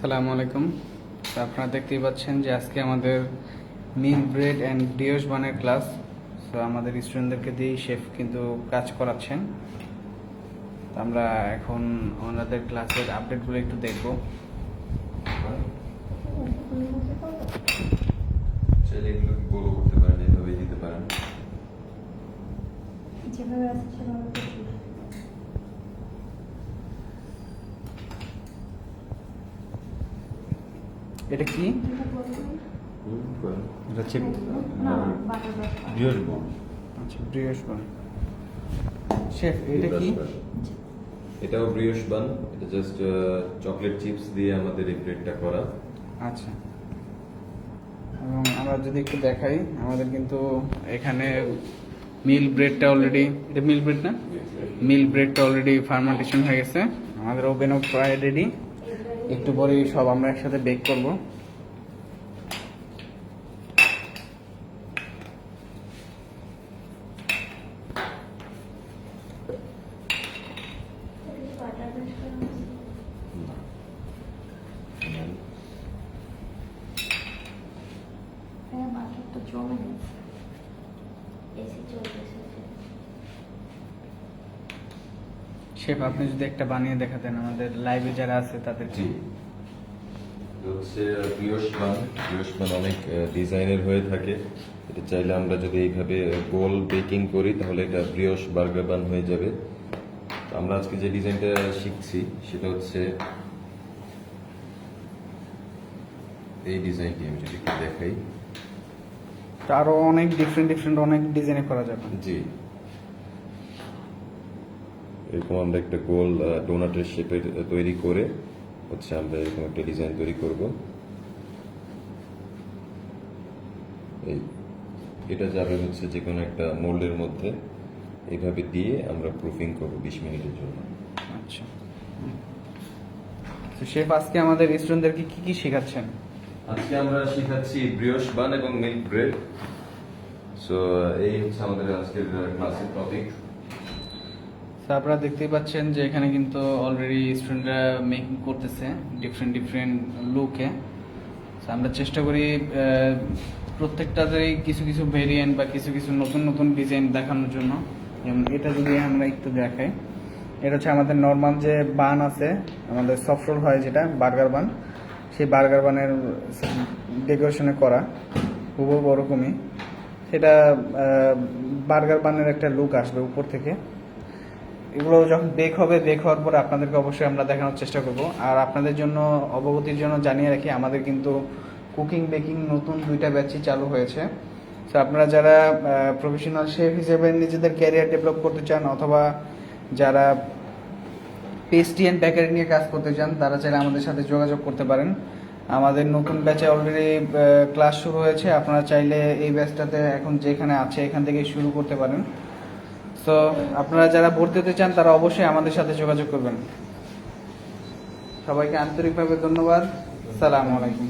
আসসালামু আলাইকুম। তো আপনারা দেখতেই পাচ্ছেন যে আজকে আমাদের মিল ব্রেড অ্যান্ড ব্রিওশ বানের ক্লাস। তো আমাদের স্টুডেন্টদেরকে দিয়ে শেফ কিন্তু কাজ করাচ্ছেন। তো আমরা এখন ওনাদের ক্লাসের আপডেটগুলো একটু দেখব। চাইলে এগুলো বড় করতে পারেন, এভাবে দিতে পারেন। যেভাবে আছে সেভাবে করছি। এটা কি? এটা হচ্ছে আচ্ছা, ব্রিওশ বান। শেফ এটা কি? এটাও ব্রিওশ বান। এটা জাস্ট চকলেট চিপস দিয়ে আমাদের এই ব্রেডটা করা। আচ্ছা, এবং আমরা যদি একটু দেখাই, আমাদের কিন্তু এখানে মিল ব্রেডটা অলরেডি, এটা মিল ব্রেড না, মিল ব্রেডটা অলরেডি ফার্মেন্টেশন হয়ে গেছে। আমাদের ওভেনও প্রায় রেডি। একটু পরেই সব আমরা একসাথে বেক করব। শেফ আপনি যদি একটা বানিয়ে দেখাতেন আমাদের লাইভে যারা আছে তাদের। জি, হচ্ছে ব্রিওশ বান। ব্রিওশ বান অনেক ডিজাইনের হয়ে থাকে। এটা চাইলে আমরা যদি এইভাবে গোল বেকিং করি তাহলে এটা ব্রিওশ বার্গার বান হয়ে যাবে। তো আমরা আজকে যে ডিজাইনটা শিখছি সেটা হচ্ছে এই ডিজাইনটি। আমি যদি একটু দেখাই, আরো অনেক ডিফারেন্ট অনেক ডিজাইনে করা যাবে। জি, এরকম আমরা একটা গোল ডোনাটের শেপের তৈরি করে হচ্ছে আমরা এরকম একটা ডিজাইন তৈরি করব। এই এটা যাবে হচ্ছে যে কোনো একটা মোল্ডের মধ্যে, এইভাবে দিয়ে আমরা প্রুফিং করব 20 মিনিটের জন্য। আচ্ছা, তো শেফ আজকে আমাদের স্টুডেন্টদেরকে কি কি শেখাচ্ছেন? আজকে আমরা শেখাচ্ছি ব্রিওশ বান এবং মিল্ক ব্রেড। সো এই হচ্ছে আমাদের আজকের ক্লাসের টপিক। আপনারা দেখতেই পাচ্ছেন যে এখানে কিন্তু অলরেডি স্টুডেন্টরা মেকিং করতেছে ডিফারেন্ট লুকে। আমরা চেষ্টা করি প্রত্যেকটাতেই কিছু কিছু ভেরিয়েন্ট বা কিছু নতুন ডিজাইন দেখানোর জন্য। যেমন এটা যদি আমরা একটু দেখাই, এটা হচ্ছে আমাদের নর্মাল যে বান আছে, আমাদের সফট রোল হয় যেটা বার্গার বান, সেই বার্গার বানের ডেকোরেশনে করা হুবহু ওরকমই। সেটা বার্গার বানের একটা লুক আসবে উপর থেকে। এগুলো যখন বেক হবে, বেক হওয়ার পরে আপনাদেরকে অবশ্যই আমরা দেখানোর চেষ্টা করব। আর আপনাদের জন্য অবগতির জন্য জানিয়ে রাখি, আমাদের কিন্তু কুকিং বেকিং নতুন 2টা ব্যাচই চালু হয়েছে। তো আপনারা যারা প্রফেশনাল শেফ হিসেবে নিজেদের ক্যারিয়ার ডেভেলপ করতে চান, অথবা যারা পেস্ট্রি অ্যান্ড বেকারি নিয়ে কাজ করতে চান, তারা চাইলে আমাদের সাথে যোগাযোগ করতে পারেন। আমাদের নতুন ব্যাচে অলরেডি ক্লাস শুরু হয়েছে। আপনারা চাইলে এই ব্যাচটাতে এখন যেখানে আছে এখান থেকে শুরু করতে পারেন। তো আপনারা যারা ভর্তি হতে চান তারা অবশ্যই আমাদের সাথে যোগাযোগ করবেন। সবাইকে আন্তরিকভাবে ধন্যবাদ। আসসালামু আলাইকুম।